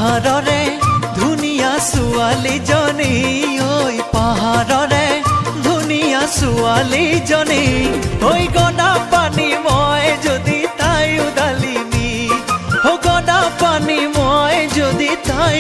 পাহাৰৰে ধুনীয়া ছোৱালীজনী ঐ পাহাৰৰে ধুনীয়া ছোৱালীজনী ঐ গদা পানী মই যদি তাই উদালিনী ও গদা পানী মই যদি তাই